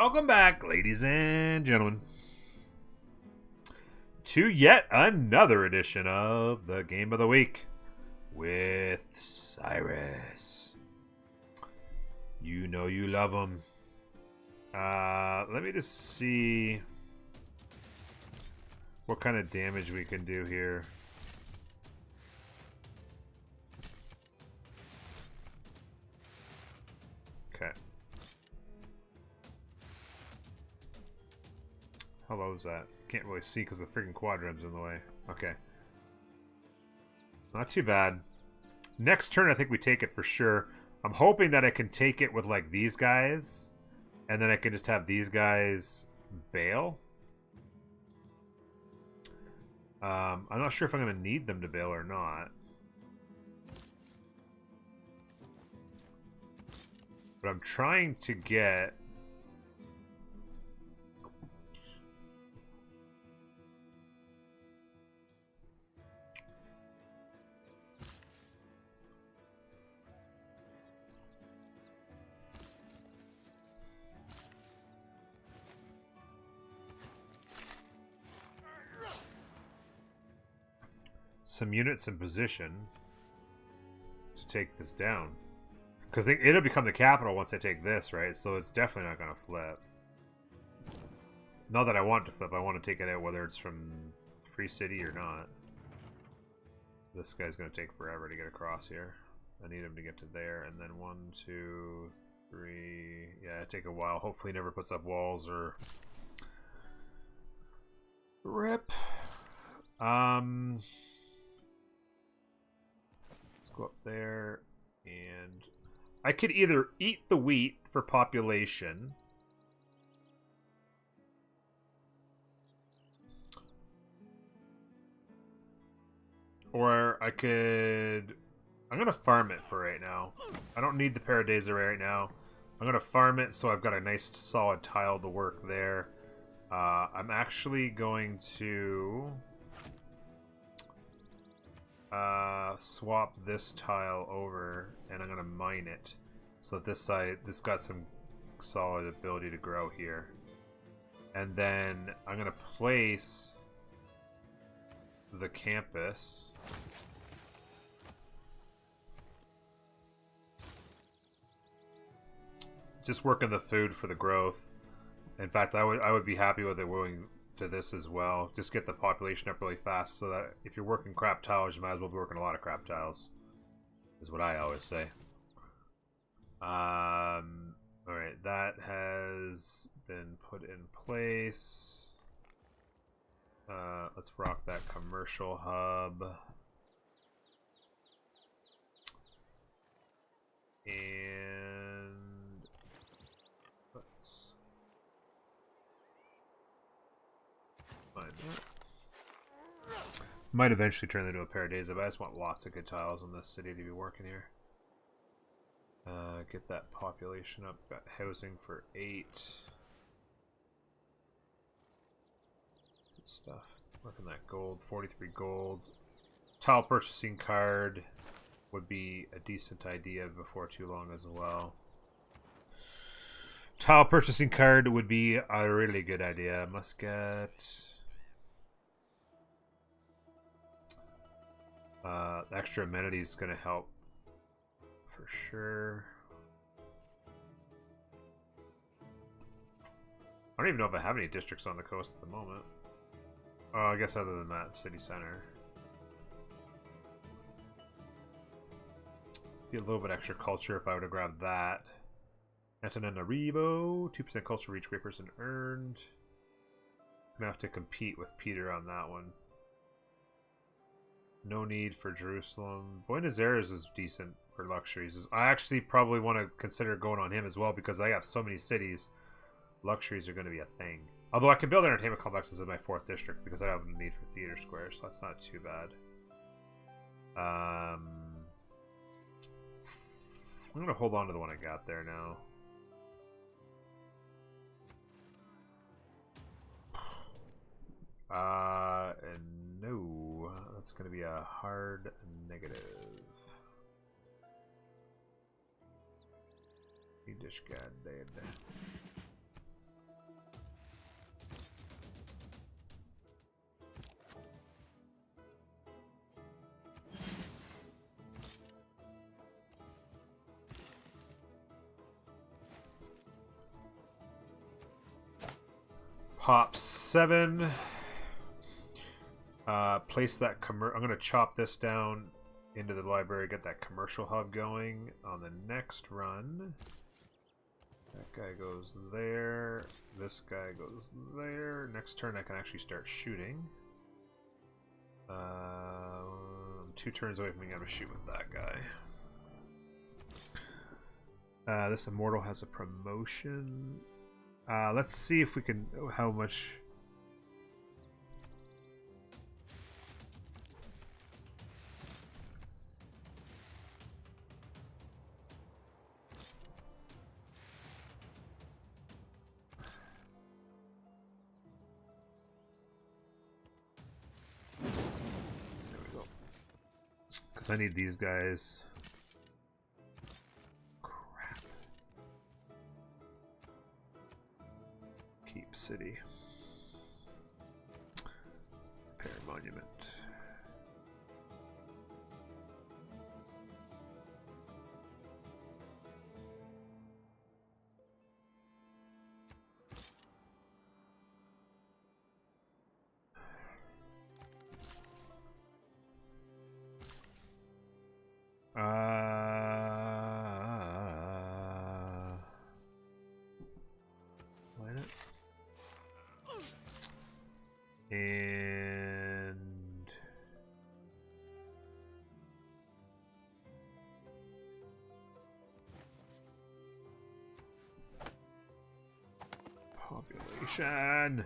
Welcome back, ladies and gentlemen, to yet another edition of the Game of the Week with Cyrus. You know you love him. Let me just see what kind of damage we can do here. Okay. How low is that? Can't really see because the freaking quadrant's in the way. Okay. Not too bad. Next turn, I think we take it for sure. I'm hoping that I can take it with, like, these guys. And then I can just have these guys bail. I'm not sure if I'm going to need them to bail or not. But I'm trying to get... some units in position to take this down, because it'll become the capital once I take this, right? So it's definitely not going to flip. Not that I want it to flip, I want to take it out whether it's from Free City or not. This guy's going to take forever to get across here. I need him to get to there, and then 1, 2, 3. Yeah, it'll take a while. Hopefully he never puts up walls or rip. Go up there, and I could either eat the wheat for population, or I could... I'm gonna farm it for right now. I don't need the Paradise right now. I'm gonna farm it so I've got a nice solid tile to work there. I'm actually going to swap this tile over, and I'm gonna mine it so that this got some solid ability to grow here. And then I'm gonna place the campus just working the food for the growth. In fact, I would be happy with it going to this as well. Just get the population up really fast so that if you're working crap tiles, you might as well be working a lot of crap tiles, is what I always say. Alright, that has been put in place. Let's rock that commercial hub. And let's might eventually turn into a Paradise, but I just want lots of good tiles in this city to be working here. Get that population up. Got housing for 8. Good stuff. Working that gold. 43 gold. Tile purchasing card would be a decent idea before too long as well. Tile purchasing card would be a really good idea. Muscat. Extra amenities is going to help for sure. I don't even know if I have any districts on the coast at the moment. Oh, I guess other than that, city center. Be a little bit extra culture if I would have grabbed that. Antananarivo, 2% culture for each great person earned. I'm gonna have to compete with Peter on that one. No need for Jerusalem. Buenos Aires is decent for luxuries. I actually probably want to consider going on him as well because I have so many cities. Luxuries are going to be a thing. Although I can build entertainment complexes in my 4th district because I have a need for theater squares, so that's not too bad. I'm going to hold on to the one I got there now. And no, that's going to be a hard negative. You just got dead. pop 7. Place that I'm gonna chop this down into the library, get that commercial hub going on the next run. That guy goes there. This guy goes there. Next turn I can actually start shooting. 2 turns away from being able to shoot with that guy. This immortal has a promotion. Let's see if we can... how much... I need these guys. Crap. Keep city. Repair monument. And population.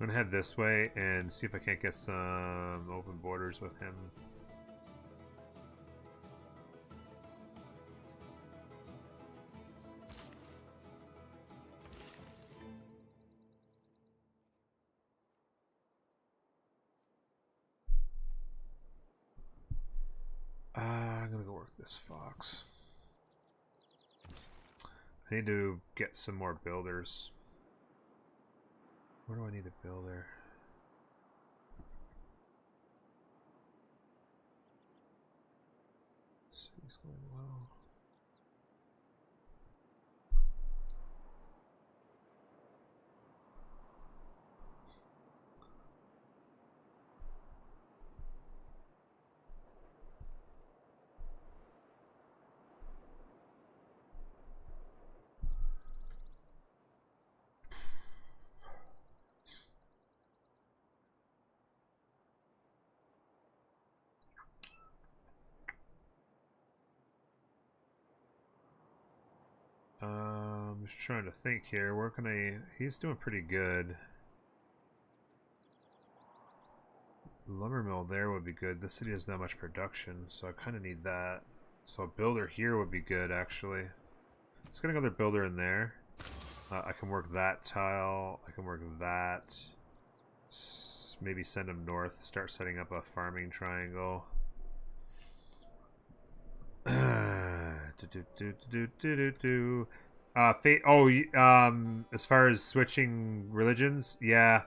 I'm gonna head this way and see if I can't get some open borders with him. I'm gonna go work this fox. I need to get some more builders. Where do I need a builder? City's going well. I'm just trying to think here. Where can I... He's doing pretty good. Lumber mill there would be good. This city has not much production, so I kind of need that. So a builder here would be good, actually. Let's get another builder in there. I can work that tile. I can work that. Maybe send him north. Start setting up a farming triangle. Fate. Oh, as far as switching religions, yeah.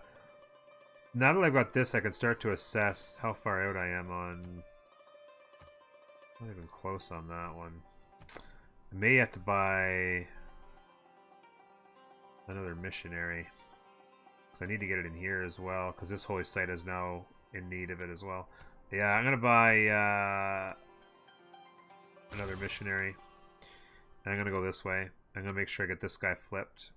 Now that I've got this, I can start to assess how far out I am on. Not even close on that one. I may have to buy another missionary because I need to get it in here as well. Because this holy site is now in need of it as well. Yeah, I'm gonna buy another missionary. And I'm gonna go this way. I'm gonna make sure I get this guy flipped.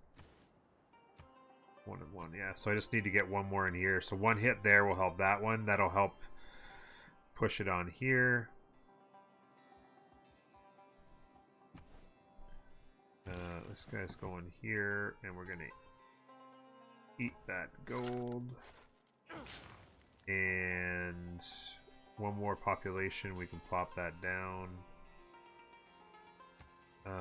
1 and 1, yeah. So I just need to get one more in here. So one hit there will help that one. That'll help push it on here. This guy's going here, and we're gonna eat that gold. And one more population, we can plop that down. Okay.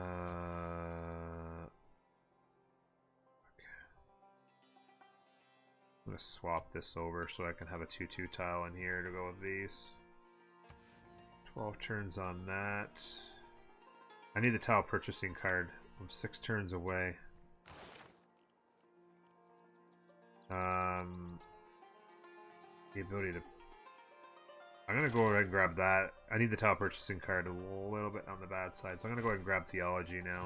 I'm going to swap this over so I can have a 2-2 tile in here to go with these. 12 turns on that. I need the tile purchasing card. I'm 6 turns away. The ability to... I'm going to go ahead and grab that. I need the tile purchasing card a little bit on the bad side, so I'm going to go ahead and grab Theology now.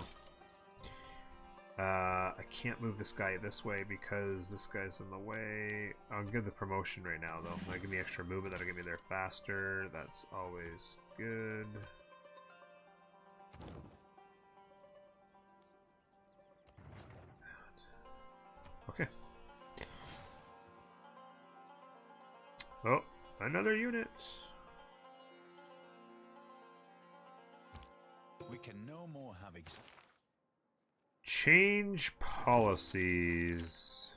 I can't move this guy this way because this guy's in the way. I'll give the promotion right now, though. That'll give me extra movement. That'll get me there faster. That's always good. Okay. Oh, another unit. We can no more have Change policies.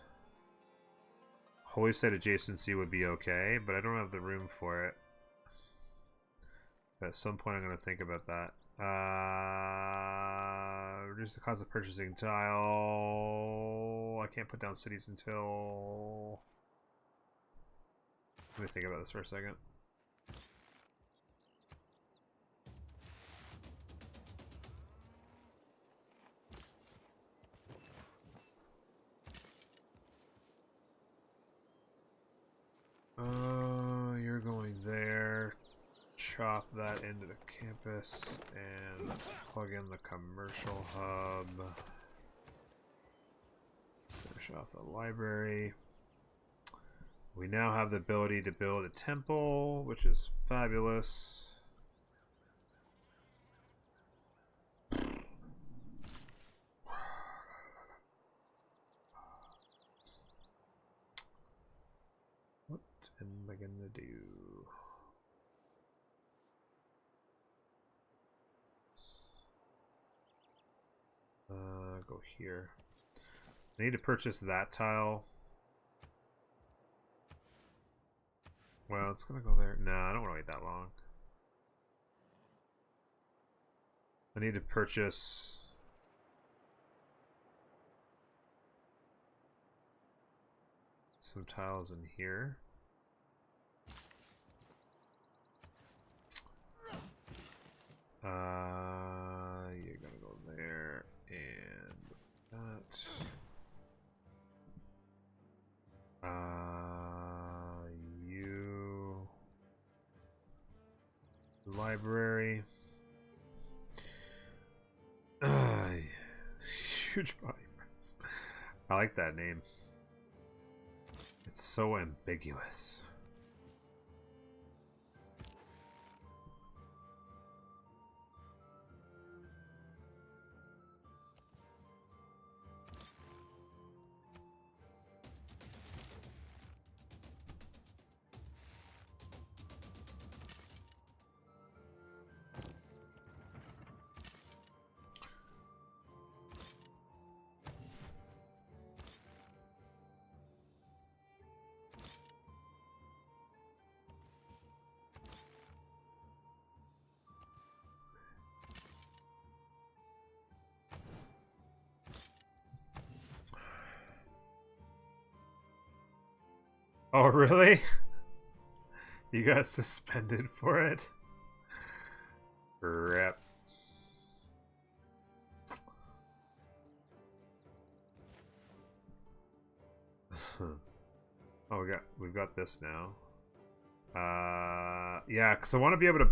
Holy Site adjacency would be okay, but I don't have the room for it. But at some point I'm going to think about that. Reduce the cost of purchasing tile. I can't put down cities until... Let me think about this for a second. You're going there. Chop that into the campus, and let's plug in the commercial hub. Finish off the library. We now have the ability to build a temple, which is fabulous. What am I gonna do? Go here. I need to purchase that tile. Well, it's gonna go there. No, I don't want to wait that long. I need to purchase some tiles in here. You're gonna go there and that. You library. Huge body parts. I like that name. It's so ambiguous. Oh, really? You got suspended for it? Rip. Oh, we've got this now. Yeah, because I want to be able to...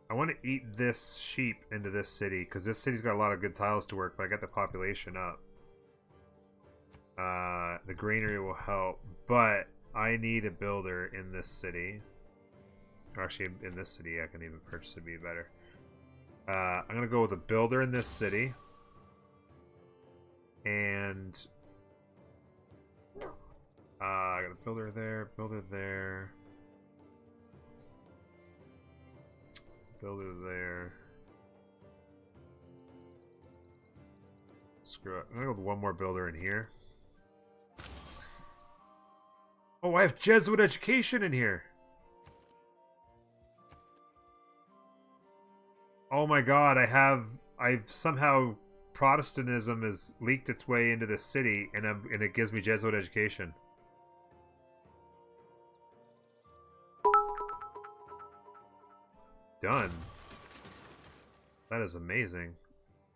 I want to eat this sheep into this city, because this city's got a lot of good tiles to work, but I got the population up. The granary will help, but I need a builder in this city. Or actually, in this city, I can even purchase it, be better. I'm gonna go with a builder in this city, and I got a builder there, builder there, builder there. Screw it. I'm gonna go with one more builder in here. Oh, I have Jesuit education in here. Oh my god, I've somehow Protestantism has leaked its way into this city, and it gives me Jesuit education. Done. That is amazing.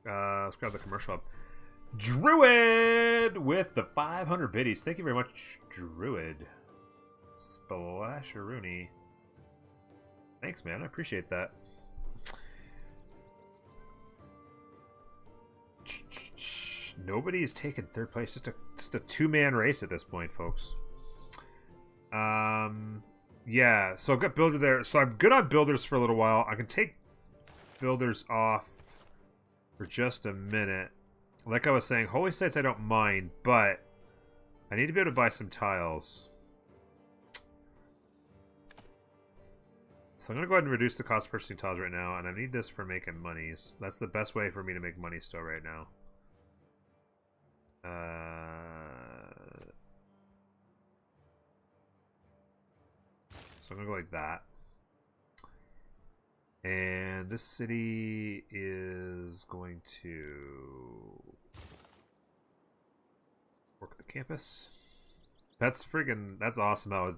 Let's grab the commercial up. Druid with the 500 biddies. Thank you very much, Druid. Splasheroony. Thanks, man. I appreciate that. Nobody is taking third place. Just a two-man race at this point, folks. Yeah. So I've got builder there. So I'm good on builders for a little while. I can take builders off for just a minute. Like I was saying, holy sites I don't mind, but I need to be able to buy some tiles. So I'm going to go ahead and reduce the cost of purchasing tiles right now, and I need this for making monies. That's the best way for me to make money still right now. So I'm going to go like that. And this city is going to work the campus. That's friggin', that's awesome. I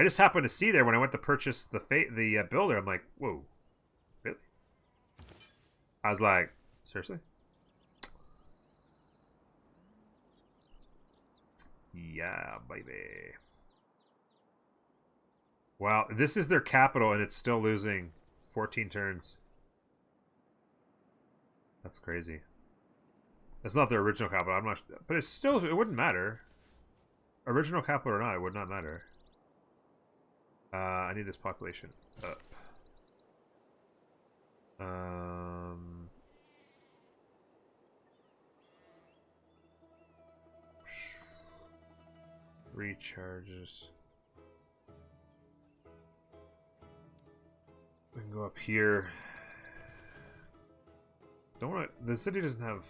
just happened to see there when I went to purchase the builder. I'm like, whoa, really? I was like, seriously? Yeah, baby. Wow, this is their capital and it's still losing 14 turns. That's crazy. It's not their original capital. I'm not, but it's still, it wouldn't matter. Original capital or not, it would not matter. I need this population up. Recharges. We can go up here. Don't want to, the city doesn't have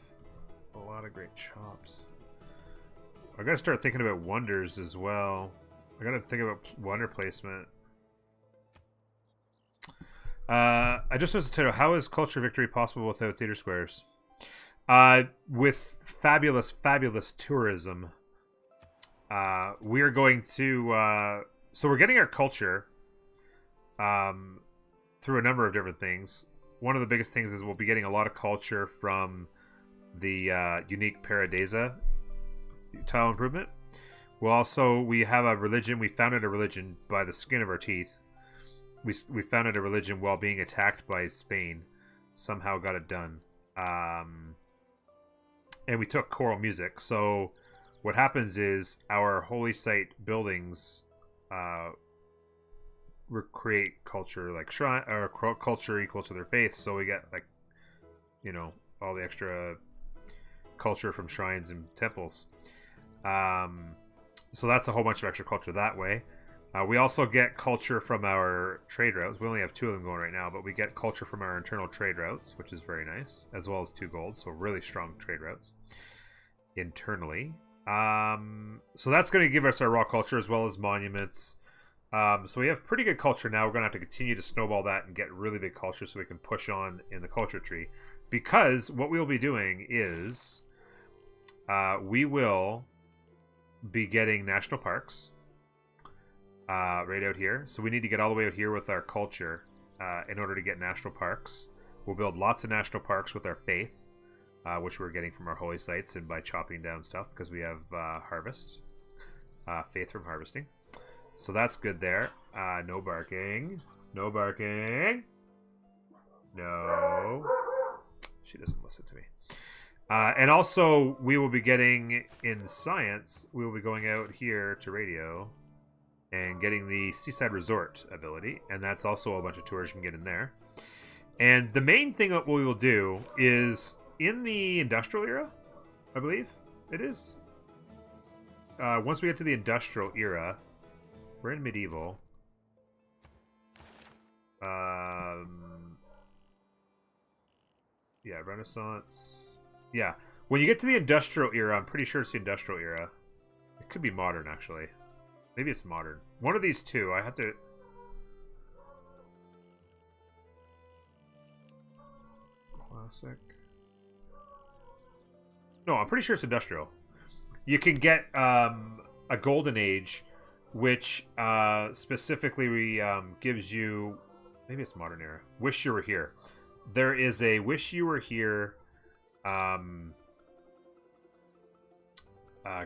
a lot of great chops. I gotta start thinking about wonders as well. I gotta think about wonder placement. I just was to tell you, how is culture victory possible without theater squares? With fabulous tourism. We are going to so we're getting our culture through a number of different things. One of the biggest things is we'll be getting a lot of culture from the unique Paradisa tile improvement. We have a religion. We founded a religion by the skin of our teeth. We founded a religion while being attacked by Spain. Somehow got it done. And we took choral music. So what happens is our holy site buildings create culture like shrine or culture equal to their faith. So we get, like, you know, all the extra culture from shrines and temples. So that's a whole bunch of extra culture that way. We also get culture from our trade routes. We only have 2 of them going right now, but we get culture from our internal trade routes, which is very nice, as well as 2 gold. So really strong trade routes internally. So that's going to give us our raw culture as well as monuments. So we have pretty good culture now. We're going to have to continue to snowball that and get really big culture so we can push on in the culture tree. Because what we'll be doing is we will be getting national parks right out here. So we need to get all the way out here with our culture in order to get national parks. We'll build lots of national parks with our faith, which we're getting from our holy sites and by chopping down stuff because we have harvest, faith from harvesting. So that's good there. No barking. No barking. No. She doesn't listen to me. And also, we will be getting, in science, we will be going out here to radio and getting the Seaside Resort ability. And that's also a bunch of tours you can get in there. And the main thing that we will do is, in the industrial era, I believe it is. Once we get to the industrial era, we're in medieval. Yeah, Renaissance. Yeah, when you get to the industrial era, I'm pretty sure it's the industrial era. It could be modern, actually. Maybe it's modern. One of these two. I have to... Classic. No, I'm pretty sure it's industrial. You can get a golden age, which specifically gives you, maybe it's modern era. Wish you were here. There is a wish you were here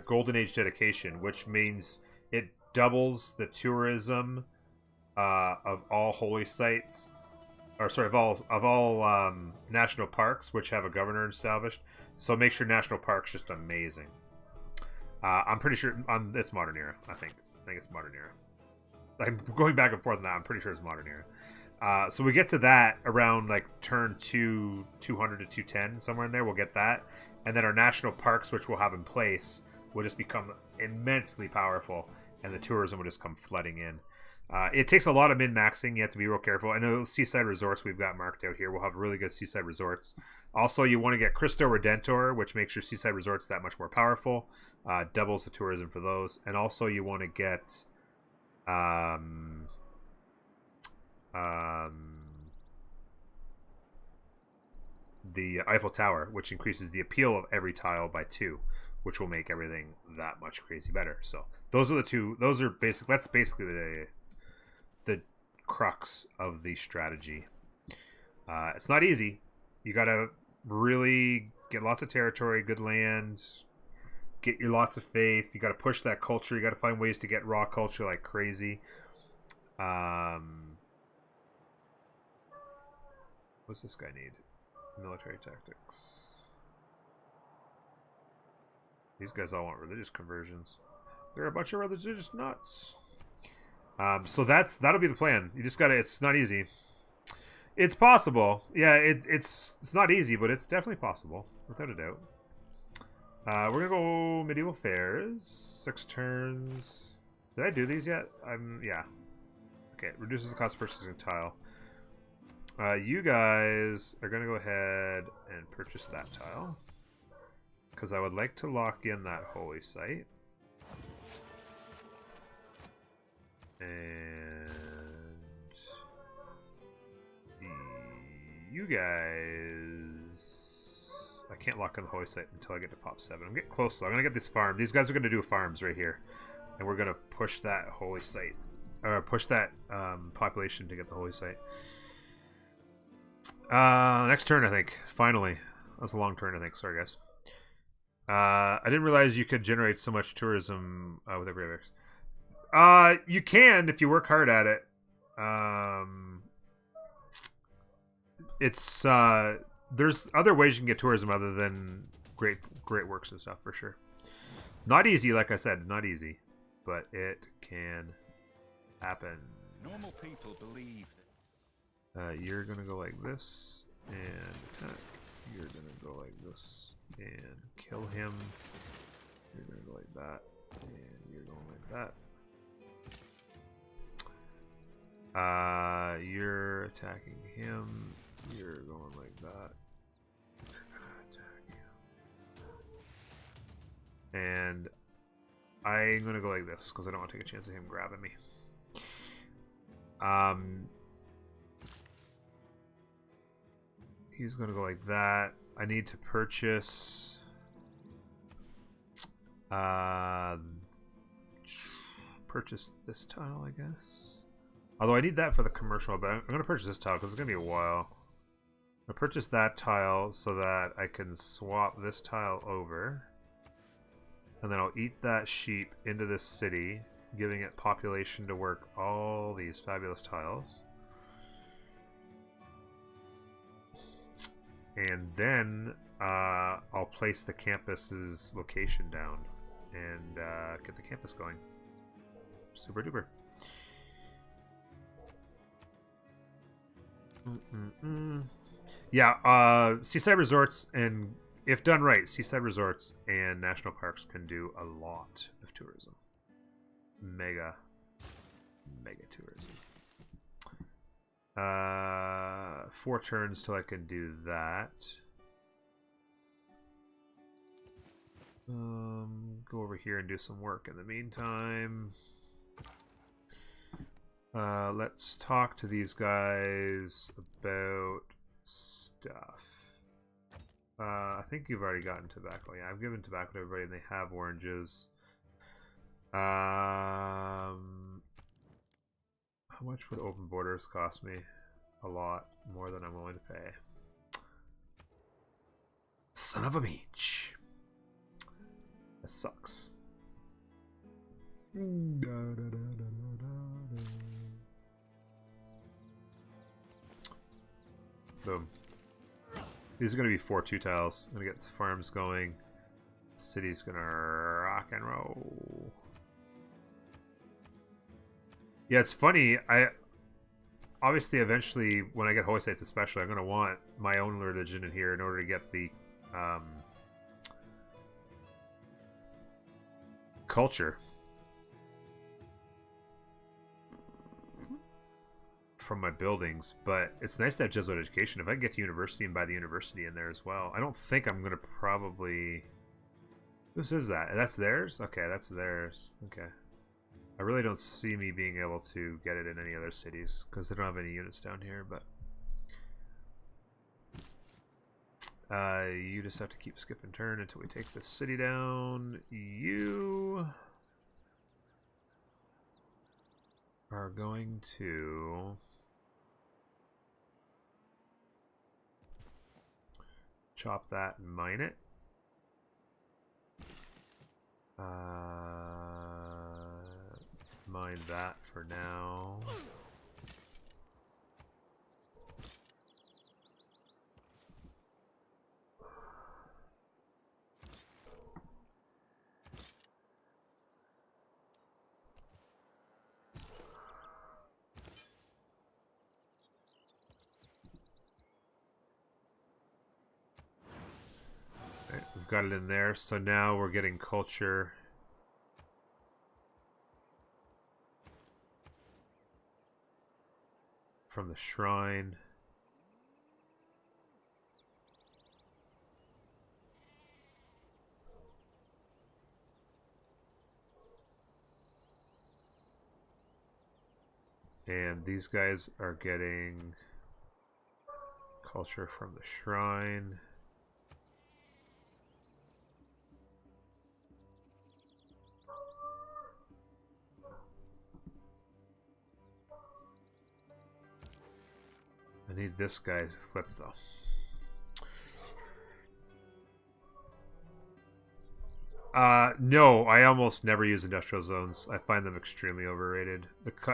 golden age dedication, which means it doubles the tourism of all holy sites, or sorry, of all national parks which have a governor established. So it makes your national parks just amazing. I'm pretty sure it's modern era. I think it's modern era. I'm going back and forth on that. I'm pretty sure it's modern era. So we get to that around like turn 200 to 210, somewhere in there. We'll get that, and then our national parks, which we'll have in place, will just become immensely powerful, and the tourism will just come flooding in. It takes a lot of min-maxing. You have to be real careful. I know seaside resorts we've got marked out here. We'll have really good seaside resorts. Also, you want to get Cristo Redentor, which makes your seaside resorts that much more powerful. Doubles the tourism for those. And also, you want to get the Eiffel Tower, which increases the appeal of every tile by 2, which will make everything that much crazy better. So those are the two. Those are basic. That's basically the crux of the strategy. It's not easy. You gotta really get lots of territory, good land, get your lots of faith. You gotta push that culture. You gotta find ways to get raw culture like crazy. What's this guy need? Military tactics. These guys all want religious conversions. They're a bunch of religious nuts. So that'll be the plan. You just gotta. It's not easy. It's possible. Yeah, it's not easy, but it's definitely possible, without a doubt. We're gonna go medieval fairs. 6 turns. Did I do these yet? Yeah. Okay, reduces the cost of purchasing a tile. You guys are gonna go ahead and purchase that tile, because I would like to lock in that holy site. And you guys, I can't lock in the holy site until I get to pop 7. I'm getting close though. I'm gonna get this farm. These guys are gonna do farms right here, and we're gonna push that holy site, or push that population to get the holy site. Next turn, I think. Finally, that was a long turn, I think. Sorry, guys. I didn't realize you could generate so much tourism with every X. You can if you work hard at it. It's there's other ways you can get tourism other than great works and stuff, for sure. Not easy, like I said, not easy, but it can happen. Normal people believe that you're gonna go like this and attack. You're gonna go like this and kill him. You're gonna go like that, and you're going like that. You're attacking him. You're going like that. You're gonna attack him. And I'm gonna go like this because I don't want to take a chance of him grabbing me. He's gonna go like that. I need to purchase this tile, I guess. Although I need that for the commercial, but I'm gonna purchase this tile because it's gonna be a while. I'll purchase that tile so that I can swap this tile over, and then I'll eat that sheep into this city, giving it population to work all these fabulous tiles. And then I'll place the campus's location down and get the campus going. Super duper. Yeah, seaside resorts, and if done right, seaside resorts and national parks can do a lot of tourism. Mega tourism. 4 turns till I can do that. Go over here and do some work in the meantime. Let's talk to these guys about stuff. I think you've already gotten tobacco. Yeah, I've given tobacco to everybody and they have oranges. How much would open borders cost me? A lot more than I'm willing to pay. Son of a beach. That sucks. Boom. These are going to be 4 2-tiles. I'm going to get farms going. City's going to rock and roll. Yeah, it's funny. Obviously, eventually, when I get holy sites especially, I'm going to want my own religion in here in order to get the culture from my buildings. But it's nice to have Jesuit education. If I can get to university and buy the university in there as well. I don't think I'm going to probably... Whose is that? That's theirs? Okay, that's theirs. Okay. I really don't see me being able to get it in any other cities because they don't have any units down here, but you just have to keep skip and turn until we take this city down. You are going to chop that and mine it. Mind that for now. Right, we've got it in there, so now we're getting culture. From the shrine. And these guys are getting culture from the shrine. I need this guy to flip though. No, I almost never use industrial zones. I find them extremely overrated.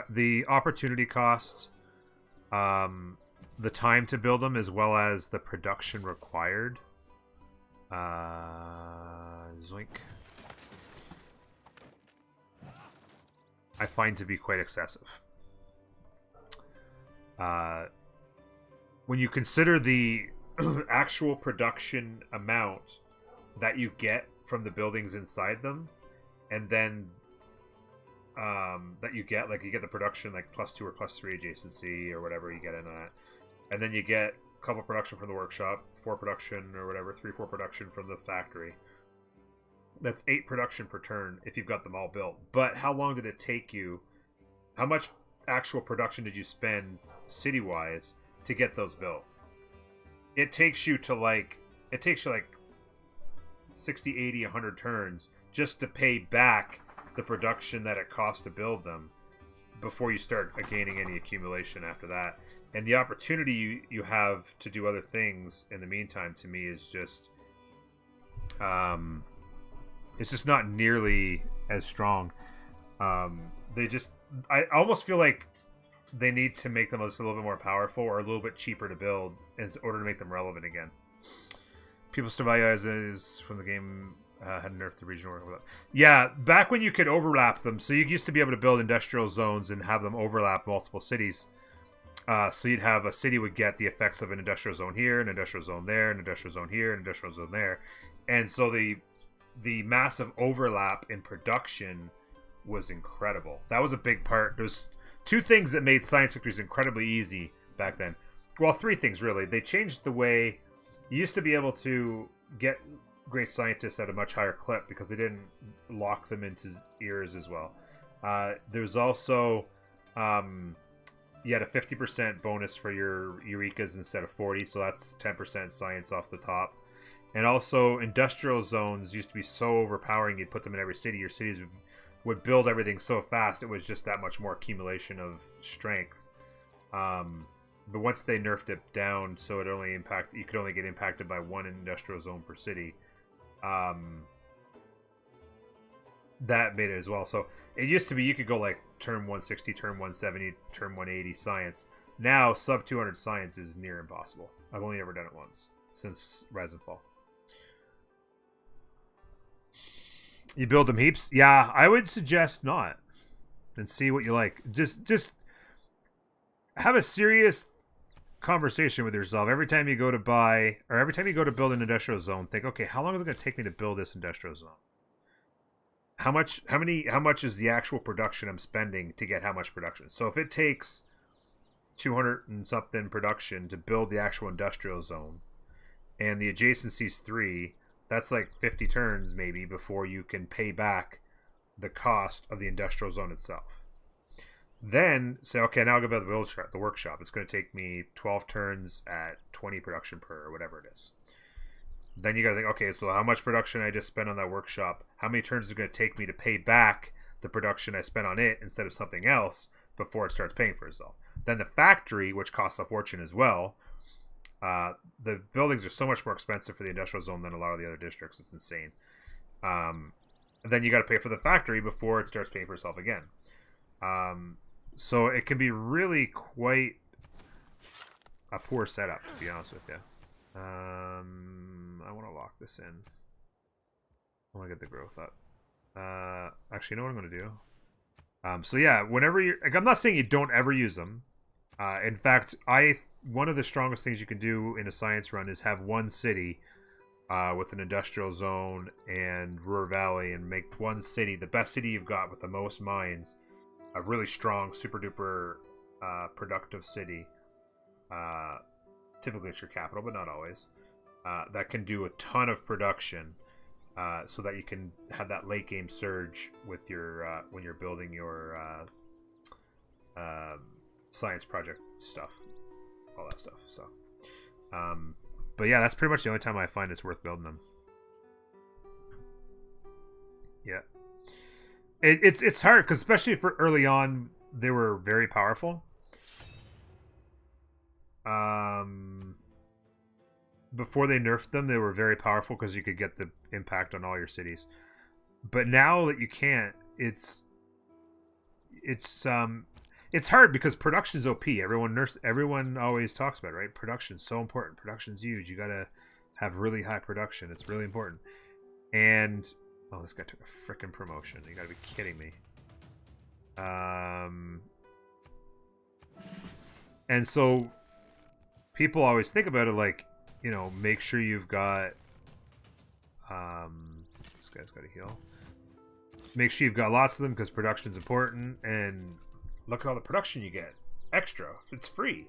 The opportunity cost, the time to build them, as well as the production required. Zoink. I find to be quite excessive. When you consider the actual production amount that you get from the buildings inside them, and then that you get, like, you get the production like +2 or +3 adjacency or whatever you get in that, and then you get a couple production from the workshop, 4 production or whatever, 3-4 production from the factory. That's 8 production per turn if you've got them all built. But how long did it take you? How much actual production did you spend city-wise to get those built? It takes you like 60, 80, 100 turns just to pay back the production that it cost to build them before you start gaining any accumulation after that. And the opportunity you have to do other things in the meantime, to me, is just it's just not nearly as strong. I almost feel like they need to make them just a little bit more powerful or a little bit cheaper to build in order to make them relevant again. People still value as is from the game had nerfed the regional work. Yeah, back when you could overlap them, so you used to be able to build industrial zones and have them overlap multiple cities. So you'd have a city would get the effects of an industrial zone here, an industrial zone there, an industrial zone here, an industrial zone there, and so the massive overlap in production was incredible. That was a big part. There's 2 things that made science victories incredibly easy back then. Well, 3 things really. They changed the way you used to be able to get great scientists at a much higher clip because they didn't lock them into ears as well. There's also you had a 50% bonus for your Eurekas instead of 40, so that's 10% science off the top. And also, industrial zones used to be so overpowering. You'd put them in every city. Your cities would build everything so fast. It was just that much more accumulation of strength. But once they nerfed it down, so you could only get impacted by one industrial zone per city. That made it as well. So it used to be you could go like turn 160, turn 170, turn 180 science. Now sub 200 science is near impossible. I've only ever done it once since Rise and Fall. You build them heaps? Yeah, I would suggest not. And see what you like. Just have a serious conversation with yourself every time you go to buy, or every time you go to build an industrial zone. Think, okay, how long is it going to take me to build this industrial zone? How much is the actual production I'm spending to get how much production? So if it takes 200 and something production to build the actual industrial zone, and the adjacency's 3, that's like 50 turns maybe before you can pay back the cost of the industrial zone itself. Then say, okay, now I'll go build the workshop. It's going to take me 12 turns at 20 production per, or whatever it is. Then you got to think, okay, so how much production I just spent on that workshop? How many turns is it going to take me to pay back the production I spent on it instead of something else before it starts paying for itself? Then the factory, which costs a fortune as well. The buildings are so much more expensive for the industrial zone than a lot of the other districts. It's insane. Then you got to pay for the factory before it starts paying for itself again. So it can be really quite a poor setup, to be honest with you. I want to lock this in. I want to get the growth up. Actually, you know what I'm going to do? So yeah, whenever you're... Like, I'm not saying you don't ever use them. In fact, one of the strongest things you can do in a science run is have one city with an industrial zone and Ruhr Valley, and make one city, the best city you've got with the most mines, a really strong, super duper productive city. Typically it's your capital, but not always. That can do a ton of production, so that you can have that late game surge with your when you're building your science project stuff, all that stuff. So, but yeah, that's pretty much the only time I find it's worth building them. Yeah, it's hard because especially for early on, they were very powerful. Before they nerfed them, they were very powerful because you could get the impact on all your cities. But now that you can't, it's hard because production's OP. Everyone always talks about it, right? Production's so important. Production's huge. You gotta have really high production. It's really important. And oh, this guy took a frickin' promotion. You gotta be kidding me. And so people always think about it like, you know, make sure you've got this guy's got to heal. Make sure you've got lots of them because production's important, and look at all the production you get extra. It's free,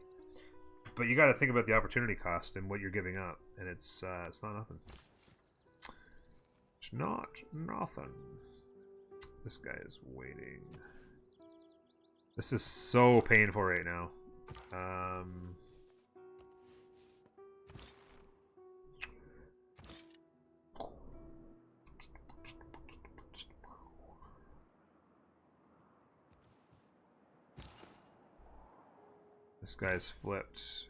but you got to think about the opportunity cost and what you're giving up, and it's not nothing. It's not nothing. This guy is waiting. This is so painful right now. This guy's flipped.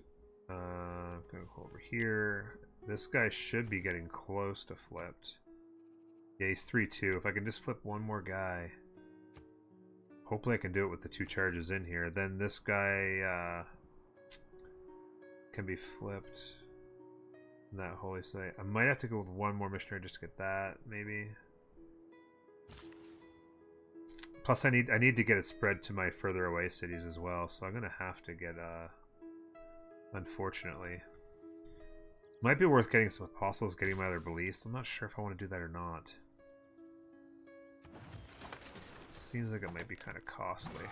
I'm gonna go over here. This guy should be getting close to flipped. Yeah, he's 3-2. If I can just flip one more guy. Hopefully I can do it with the 2 charges in here. Then this guy can be flipped. That holy site. I might have to go with one more missionary just to get that, maybe. Plus, I need to get it spread to my further away cities as well, so I'm gonna have to get unfortunately. Might be worth getting some apostles, getting my other beliefs. I'm not sure if I want to do that or not. Seems like it might be kind of costly.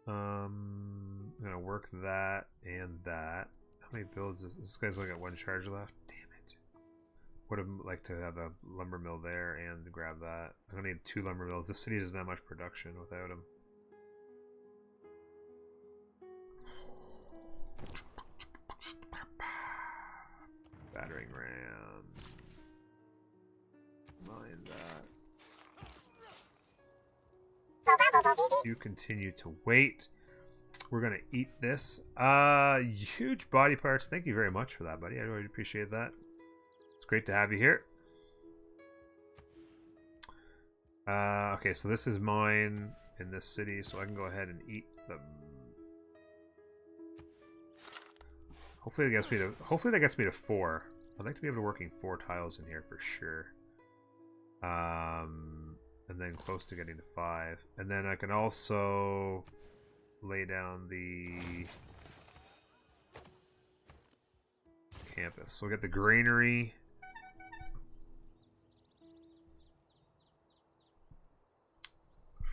I'm gonna work that and that. How many builds is this guy's only got 1 charge left? Damn it. Would have liked to have a lumber mill there and grab that. I'm gonna need 2 lumber mills. This city doesn't have much production without him. Battering ram. Mind that. You continue to wait. We're gonna eat this. Huge body parts. Thank you very much for that, buddy. I really appreciate that. It's great to have you here. Okay, so this is mine in this city, so I can go ahead and eat them. Hopefully that gets me to 4. I'd like to be able to working 4 tiles in here for sure. And then close to getting to 5. And then I can also lay down the campus. So we'll get the granary.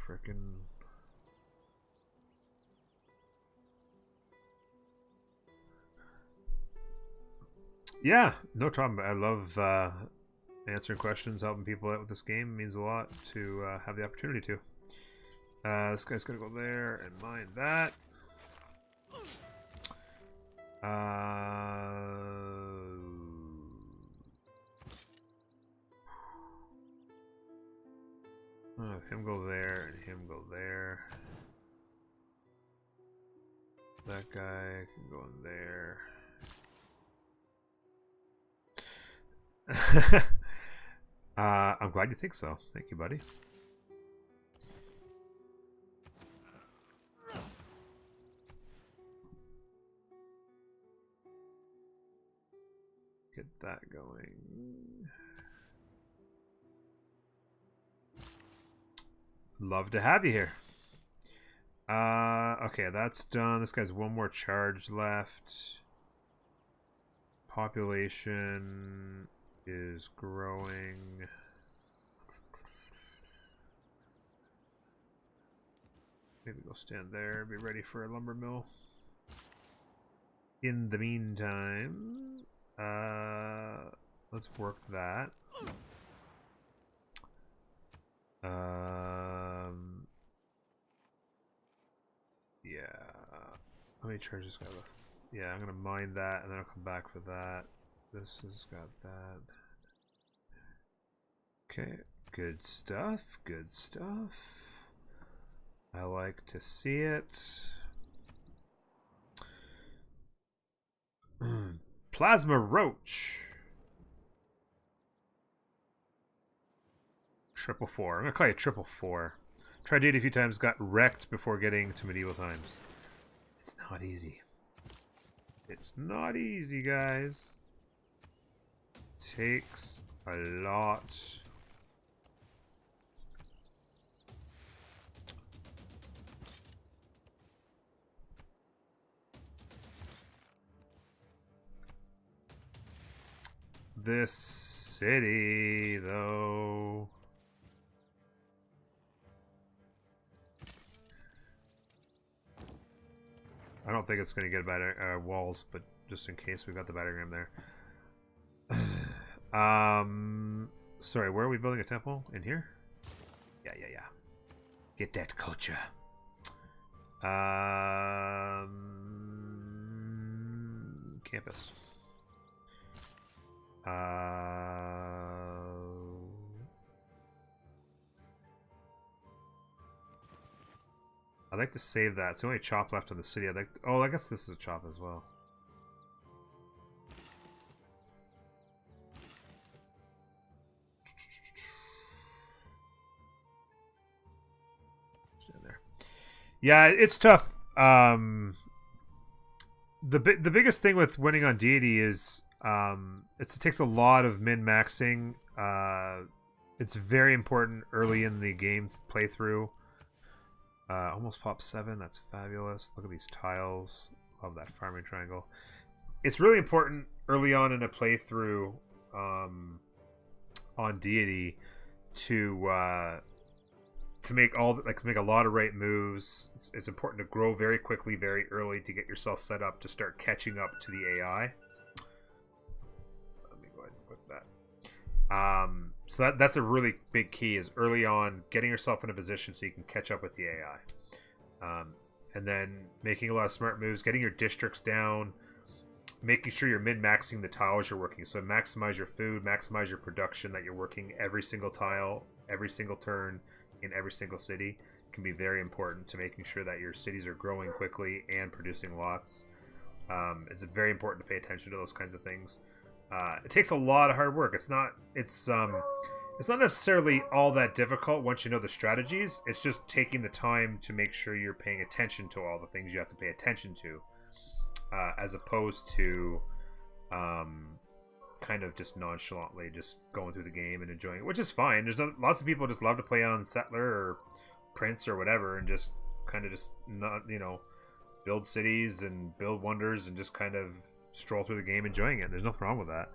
Frickin'. Yeah, no problem. I love answering questions, helping people out with this game. It means a lot to have the opportunity to. This guy's gonna go there and mine that. Him go there and him go there. That guy can go in there. I'm glad you think so. Thank you, buddy. Get that going. Love to have you here. Okay, that's done. This guy's one more charge left. Population is growing. Maybe go stand there, be ready for a lumber mill. In the meantime, let's work that. Yeah. How many charges got left? Yeah, I'm gonna mine that and then I'll come back for that. This has got that. Okay, good stuff, good stuff. I like to see it. Plasma Roach. 444. I'm gonna call you 444. Tried it a few times, got wrecked before getting to medieval times. It's not easy. It's not easy, guys. Takes a lot. This city, though. I don't think it's going to get walls, but just in case, we've got the battering ram there. Sorry, where are we building a temple? In here? Yeah. Get that culture. Campus. I'd like to save that. It's the only chop left on the city. I'd like. Oh, I guess this is a chop as well. Stand there. Yeah, it's tough. The biggest thing with winning on Deity is it takes a lot of min-maxing. It's very important early in the game playthrough. Almost pop 7. That's fabulous. Look at these tiles. Love that farming triangle. It's really important early on in a playthrough on Deity to make make a lot of right moves. It's important to grow very quickly, very early to get yourself set up to start catching up to the AI. Let me go ahead and click that. So that's a really big key, is early on getting yourself in a position so you can catch up with the AI. and then making a lot of smart moves, getting your districts down, making sure you're min-maxing the tiles you're working. So maximize your food, maximize your production, that you're working every single tile, every single turn in every single city can be very important to making sure that your cities are growing quickly and producing lots. It's very important to pay attention to those kinds of things. It takes a lot of hard work. It's not necessarily all that difficult once you know the strategies. It's just taking the time to make sure you're paying attention to all the things you have to pay attention to, as opposed to kind of just nonchalantly just going through the game and enjoying it, which is fine. There's lots of people just love to play on Settler or Prince or whatever and just kind of just not, build cities and build wonders and just kind of stroll through the game enjoying it. There's nothing wrong with that.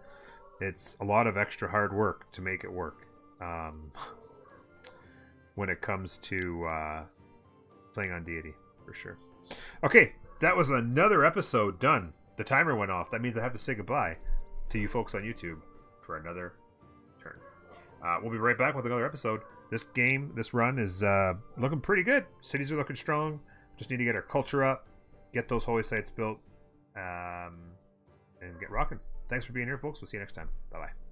It's a lot of extra hard work to make it work when it comes to playing on Deity, for sure. Okay, that was another episode done. The timer went off. That means I have to say goodbye to you folks on YouTube for another turn. We'll be right back with another episode. This run is looking pretty good. Cities are looking strong. Just need to get our culture up, get those holy sites built, and get rocking. Thanks for being here, folks. We'll see you next time. Bye-bye.